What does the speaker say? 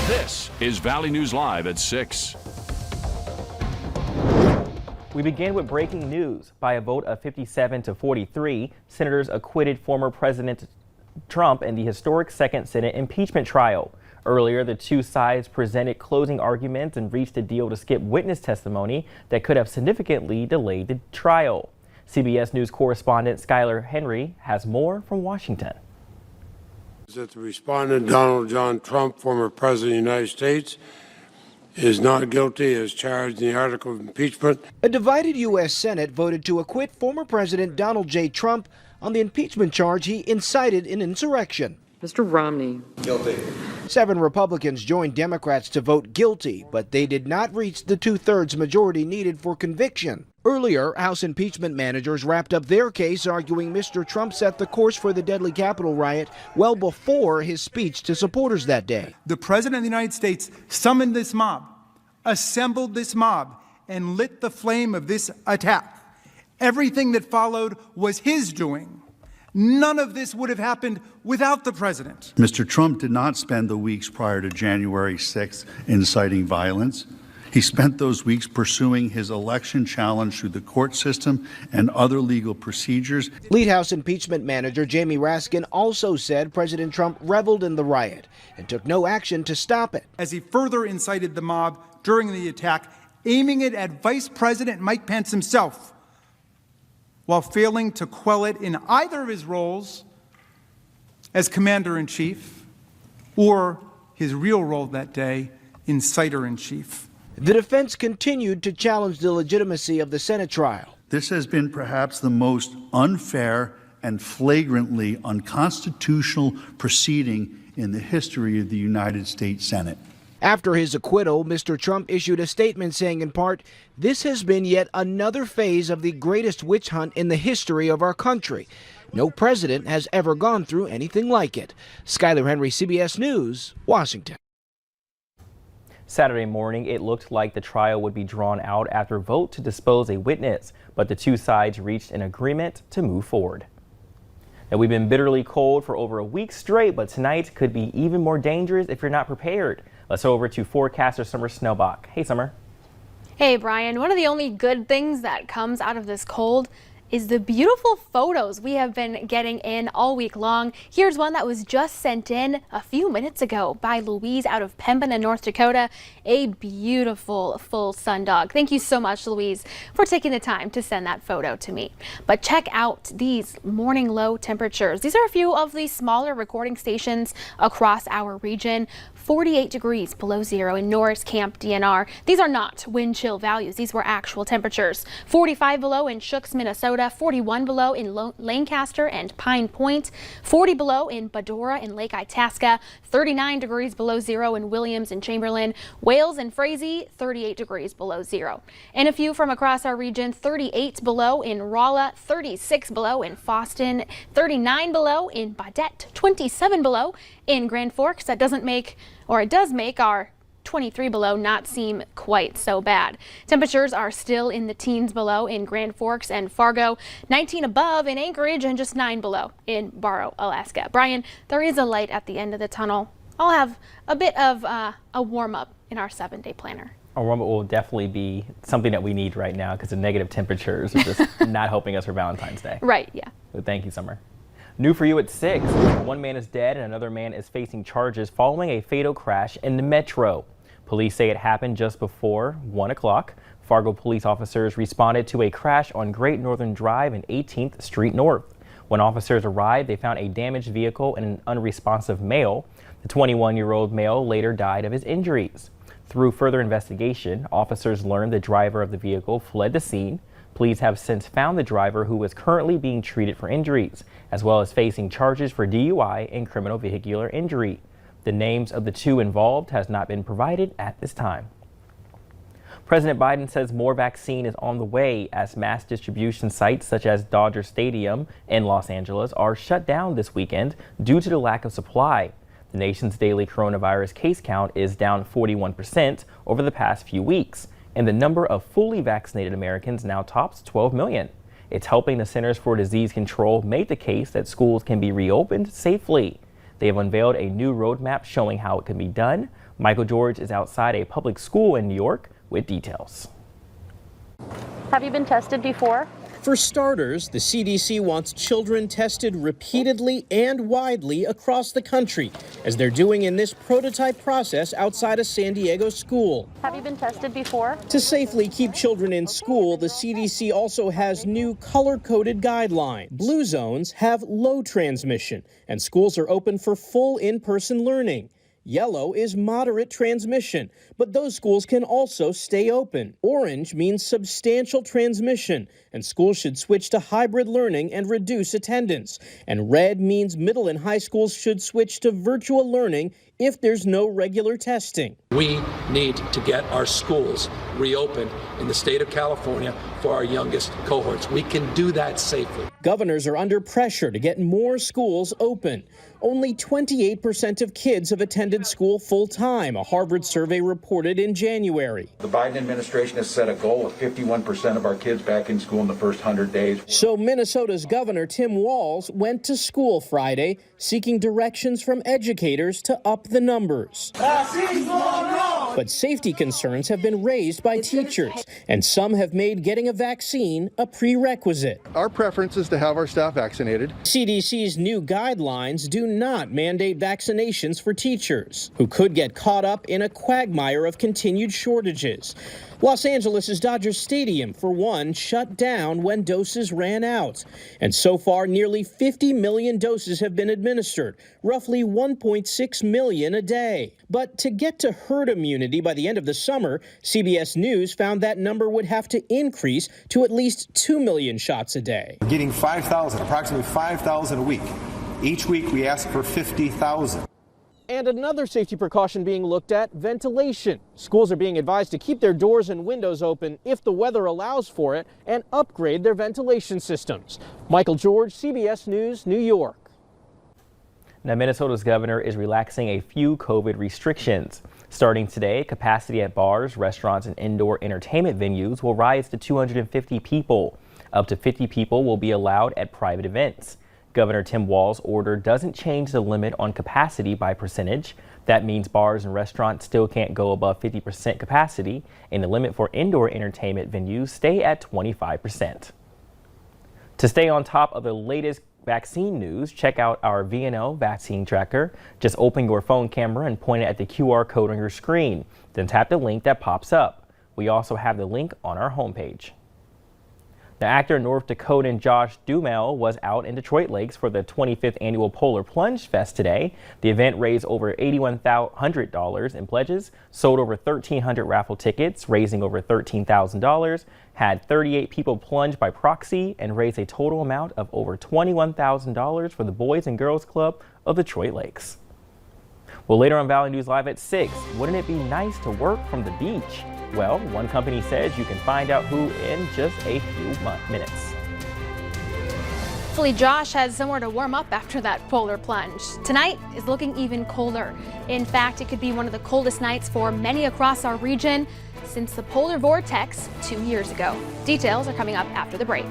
This is Valley News Live at 6. We begin with breaking news. By a vote of 57 to 43, senators acquitted former President Trump in the historic second Senate impeachment trial. Earlier, the two sides presented closing arguments and reached a deal to skip witness testimony that could have significantly delayed the trial. CBS News correspondent Skylar Henry has more from Washington. That the respondent, Donald John Trump, former President of the United States, is not guilty as charged in the article of impeachment. A divided U.S. Senate voted to acquit former President Donald J. Trump on the impeachment charge he incited an insurrection. Mr. Romney. Guilty. 7 Republicans joined Democrats to vote guilty, but they did not reach the two-thirds majority needed for conviction. Earlier, House impeachment managers wrapped up their case, arguing Mr. Trump set the course for the deadly Capitol riot well before his speech to supporters that day. The President of the United States summoned this mob, assembled this mob, and lit the flame of this attack. Everything that followed was his doing. None of this would have happened without the president. Mr. Trump did not spend the weeks prior to January 6th inciting violence. He spent those weeks pursuing his election challenge through the court system and other legal procedures. Lead House impeachment manager Jamie Raskin also said President Trump reveled in the riot and took no action to stop it. As he further incited the mob during the attack, aiming it at Vice President Mike Pence himself, while failing to quell it in either of his roles as Commander-in-Chief or his real role that day, Inciter-in-Chief. The defense continued to challenge the legitimacy of the Senate trial. This has been perhaps the most unfair and flagrantly unconstitutional proceeding in the history of the United States Senate. After his acquittal, Mr. Trump issued a statement saying in part, "This has been yet another phase of the greatest witch hunt in the history of our country. No president has ever gone through anything like it." Skylar Henry, CBS News, Washington. Saturday morning, it looked like the trial would be drawn out after a vote to dispose a witness, but the two sides reached an agreement to move forward. Now, we've been bitterly cold for over a week straight, but tonight could be even more dangerous if you're not prepared. Let's go over to forecaster Summer Snowbach. Hey, Summer. Hey, Brian. One of the only good things that comes out of this cold is the beautiful photos we have been getting in all week long. Here's one that was just sent in a few minutes ago by Louise out of Pembina, North Dakota. A beautiful full sun dog. Thank you so much, Louise, for taking the time to send that photo to me. But check out these morning low temperatures. These are a few of the smaller recording stations across our region. 48 degrees below zero in Norris Camp, DNR. These are not wind chill values. These were actual temperatures. 45 below in Shooks, Minnesota. 41 below in Lancaster and Pine Point. 40 below in Badora and Lake Itasca. 39 degrees below zero in Williams and Chamberlain. Wales and Frazee, 38 degrees below zero. And a few from across our region, 38 below in Rolla, 36 below in Foston, 39 below in Baudette, 27 below in Grand Forks. That doesn't make, or it does make, our 23 below not seem quite so bad. Temperatures are still in the teens below in Grand Forks and Fargo, 19 above in Anchorage, and just 9 below in Barrow, Alaska. Brian, there is a light at the end of the tunnel. I'll have a bit of a warm-up in our 7-day planner. A warm-up will definitely be something that we need right now because the negative temperatures are just not helping us for Valentine's Day. Right, yeah. So thank you, Summer. New for you at 6. One man is dead and another man is facing charges following a fatal crash in the metro. Police say it happened just before 1 o'clock. Fargo police officers responded to a crash on Great Northern Drive and 18th Street North. When officers arrived, they found a damaged vehicle and an unresponsive male. The 21-year-old male later died of his injuries. Through further investigation, officers learned the driver of the vehicle fled the scene. Police have since found the driver, who is currently being treated for injuries, as well as facing charges for DUI and criminal vehicular injury. The names of the two involved has not been provided at this time. President Biden says more vaccine is on the way as mass distribution sites such as Dodger Stadium in Los Angeles are shut down this weekend due to the lack of supply. The nation's daily coronavirus case count is down 41% over the past few weeks, and the number of fully vaccinated Americans now tops 12 million. It's helping the Centers for Disease Control make the case that schools can be reopened safely. They have unveiled a new roadmap showing how it can be done. Michael George is outside a public school in New York with details. Have you been tested before? For starters, the CDC wants children tested repeatedly and widely across the country, as they're doing in this prototype process outside a San Diego school. Have you been tested before? To safely keep children in school, the CDC also has new color-coded guidelines. Blue zones have low transmission, and schools are open for full in-person learning. Yellow is moderate transmission, but those schools can also stay open. Orange means substantial transmission, and schools should switch to hybrid learning and reduce attendance. And red means middle and high schools should switch to virtual learning if there's no regular testing. We need to get our schools reopened in the state of California for our youngest cohorts. We can do that safely. Governors are under pressure to get more schools open. Only 28% of kids have attended school full-time, a Harvard survey reported in January. The Biden administration has set a goal of 51% of our kids back in school in the first 100 days. So Minnesota's Governor Tim Walz went to school Friday, seeking directions from educators to up the numbers. But safety concerns have been raised by teachers, and some have made getting a vaccine a prerequisite. Our preference is to have our staff vaccinated. CDC's new guidelines do not mandate vaccinations for teachers, who could get caught up in a quagmire of continued shortages. Los Angeles' Dodger Stadium, for one, shut down when doses ran out. And so far, nearly 50 million doses have been administered, roughly 1.6 million a day. But to get to herd immunity by the end of the summer, CBS News found that number would have to increase to at least 2 million shots a day. We're getting 5,000, approximately 5,000 a week. Each week we ask for 50,000. And another safety precaution being looked at, ventilation. Schools are being advised to keep their doors and windows open if the weather allows for it and upgrade their ventilation systems. Michael George, CBS News, New York. Now, Minnesota's governor is relaxing a few COVID restrictions. Starting today, capacity at bars, restaurants, and indoor entertainment venues will rise to 250 people. Up to 50 people will be allowed at private events. Governor Tim Walz's order doesn't change the limit on capacity by percentage. That means bars and restaurants still can't go above 50% capacity, and the limit for indoor entertainment venues stay at 25%. To stay on top of the latest vaccine news, check out our VNL vaccine tracker. Just open your phone camera and point it at the QR code on your screen. Then tap the link that pops up. We also have the link on our homepage. The actor North Dakotan Josh Duhamel was out in Detroit Lakes for the 25th annual Polar Plunge Fest today. The event raised over $8,100 in pledges, sold over 1,300 raffle tickets, raising over $13,000, had 38 people plunge by proxy, and raised a total amount of over $21,000 for the Boys and Girls Club of Detroit Lakes. Well, later on Valley News Live at 6, wouldn't it be nice to work from the beach? Well, one company says you can find out who in just a few minutes. Hopefully Josh has somewhere to warm up after that polar plunge. Tonight is looking even colder. In fact, it could be one of the coldest nights for many across our region since the polar vortex 2 years ago. Details are coming up after the break.